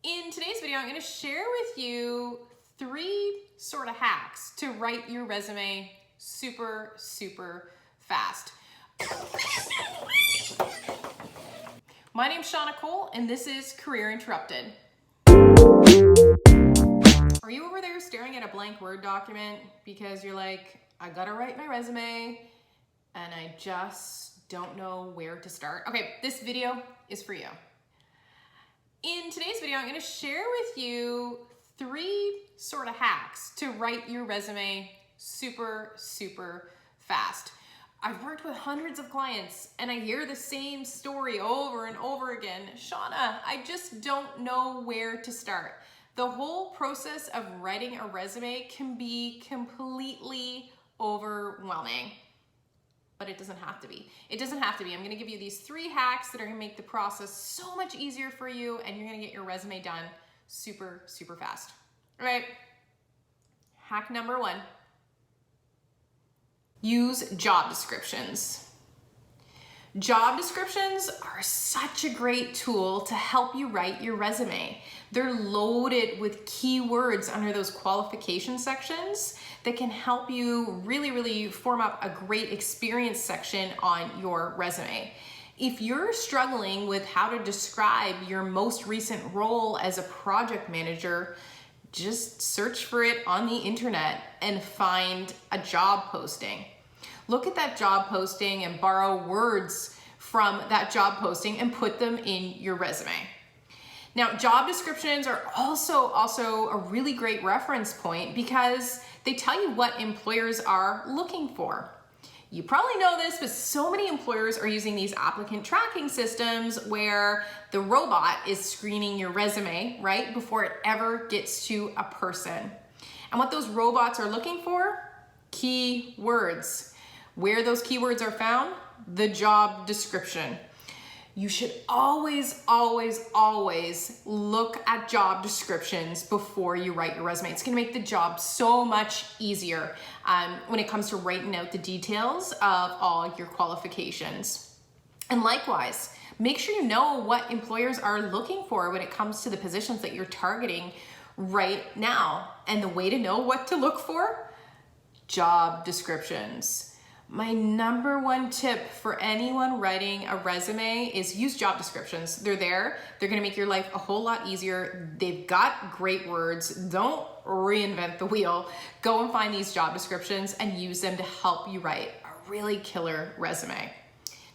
In today's video, I'm going to share with you 3 sort of hacks to write your resume super fast. My name's Shauna Cole, and this is Career Interrupted. Are you over there staring at a blank Word document because you're like, I gotta write my resume and I just don't know where to start? Okay, this video is for you. In today's video, I'm going to share with you 3 sort of hacks to write your resume super fast. I've worked with hundreds of clients and I hear the same story over and over again. Shauna, I just don't know where to start. The whole process of writing a resume can be completely overwhelming. But it doesn't have to be. It doesn't have to be. I'm gonna give you these 3 hacks that are gonna make the process so much easier for you, and you're gonna get your resume done super fast. All right, hack number 1. Use job descriptions. Job descriptions are such a great tool to help you write your resume. They're loaded with keywords under those qualification sections that can help you really form up a great experience section on your resume. If you're struggling with how to describe your most recent role as a project manager, just search for it on the internet and find a job posting. Look at that job posting and borrow words from that job posting and put them in your resume. Now, job descriptions are also a really great reference point because they tell you what employers are looking for. You probably know this, but so many employers are using these applicant tracking systems where the robot is screening your resume right before it ever gets to a person. And what those robots are looking for? Keywords. Where those keywords are found? The job description. You should always look at job descriptions before you write your resume. It's gonna make the job so much easier when it comes to writing out the details of all your qualifications. And likewise, make sure you know what employers are looking for when it comes to the positions that you're targeting right now. And the way to know what to look for? Job descriptions. My number 1 tip for anyone writing a resume is use job descriptions. They're there. They're gonna make your life a whole lot easier. They've got great words. Don't reinvent the wheel. Go and find these job descriptions and use them to help you write a really killer resume.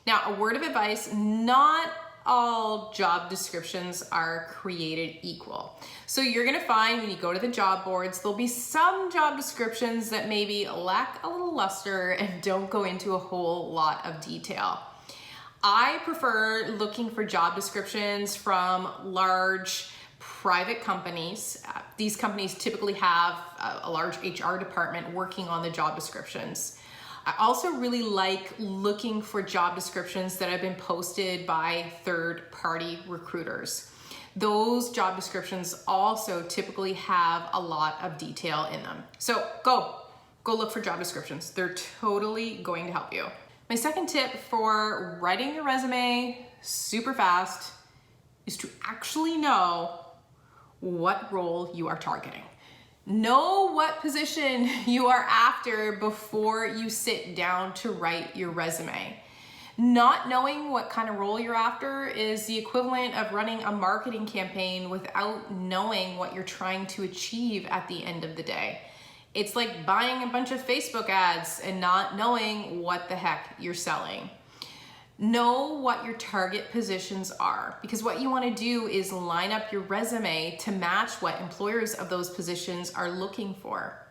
Now, a word of advice, not all job descriptions are created equal. So you're gonna find when you go to the job boards, there'll be some job descriptions that maybe lack a little luster and don't go into a whole lot of detail. I prefer looking for job descriptions from large private companies. These companies typically have a large HR department working on the job descriptions. I also really like looking for job descriptions that have been posted by third-party recruiters. Those job descriptions also typically have a lot of detail in them. So go look for job descriptions. They're totally going to help you. My second tip for writing your resume super fast is to actually know what role you are targeting. Know what position you are after before you sit down to write your resume. Not knowing what kind of role you're after is the equivalent of running a marketing campaign without knowing what you're trying to achieve at the end of the day. It's like buying a bunch of Facebook ads and not knowing what the heck you're selling. Know what your target positions are, because what you want to do is line up your resume to match what employers of those positions are looking for.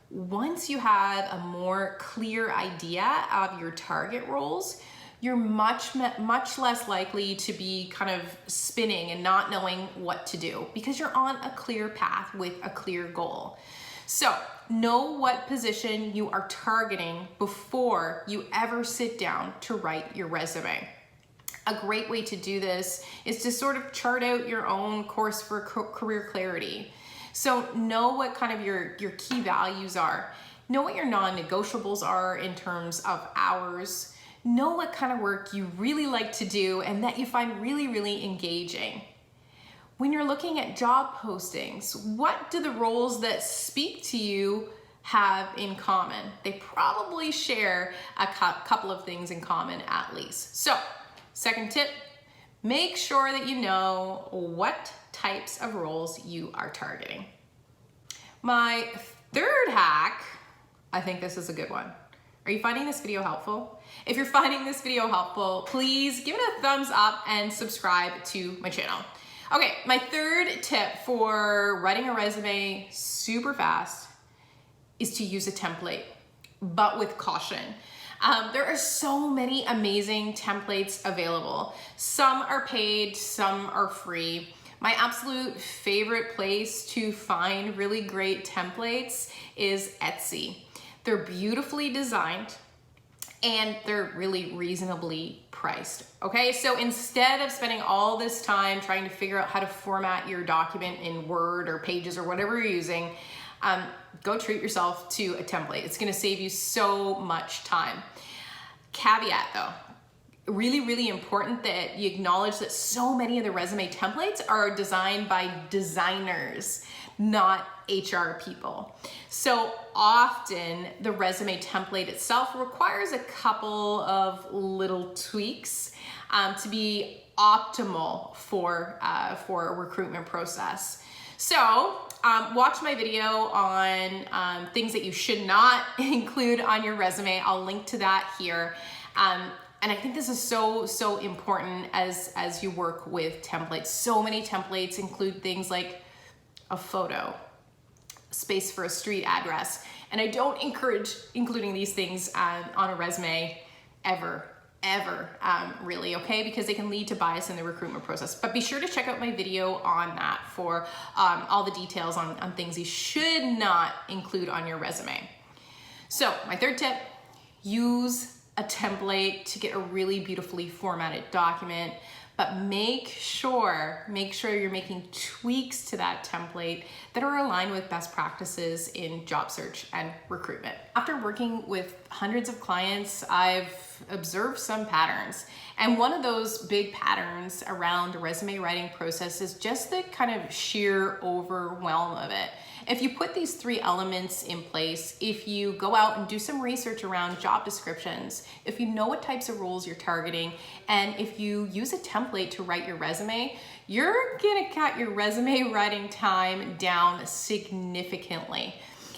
Once you have a more clear idea of your target roles, you're much less likely to be kind of spinning and not knowing what to do because you're on a clear path with a clear goal. So know what position you are targeting before you ever sit down to write your resume. A great way to do this is to sort of chart out your own course for career clarity. So know what kind of your key values are. Know what your non-negotiables are in terms of hours. Know what kind of work you really like to do and that you find really engaging. when you're looking at job postings, what do the roles that speak to you have in common? They probably share a couple of things in common at least. So, second tip, make sure that you know what types of roles you are targeting. My third hack, I think this is a good one. Are you finding this video helpful? If you're finding this video helpful, please give it a thumbs up and subscribe to my channel. Okay, my third tip for writing a resume super fast is to use a template, but with caution. There are so many amazing templates available. Some are paid, some are free. My absolute favorite place to find really great templates is Etsy. They're beautifully designed and they're really reasonably priced. Okay, so instead of spending all this time trying to figure out how to format your document in Word or Pages or whatever you're using, go treat yourself to a template. It's gonna save you so much time. Caveat though, really, really important that you acknowledge that so many of the resume templates are designed by designers, not HR people. So often the resume template itself requires a couple of little tweaks to be optimal for a recruitment process. So watch my video on things that you should not include on your resume. I'll link to that here. And I think this is so important as you work with templates. So many templates include things like a photo, space for a street address. And I don't encourage including these things on a resume ever, really, okay? Because they can lead to bias in the recruitment process. But be sure to check out my video on that for all the details on things you should not include on your resume. So my third tip, use a template to get a really beautifully formatted document, but make sure you're making tweaks to that template that are aligned with best practices in job search and recruitment. After working with hundreds of clients, I've observed some patterns. And one of those big patterns around the resume writing process is just the kind of sheer overwhelm of it. If you put these three elements in place, if you go out and do some research around job descriptions, if you know what types of roles you're targeting, and if you use a template to write your resume, you're gonna cut your resume writing time down significantly.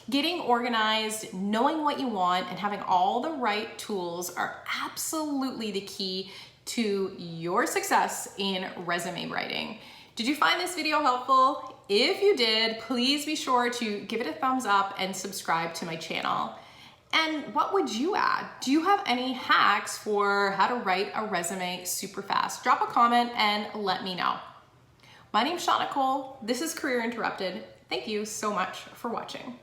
Getting organized, knowing what you want, and having all the right tools are absolutely the key to your success in resume writing. Did you find this video helpful? If you did, please be sure to give it a thumbs up and subscribe to my channel. And what would you add? Do you have any hacks for how to write a resume super fast? Drop a comment and let me know. My name's Shauna. This is Career Interrupted. Thank you so much for watching.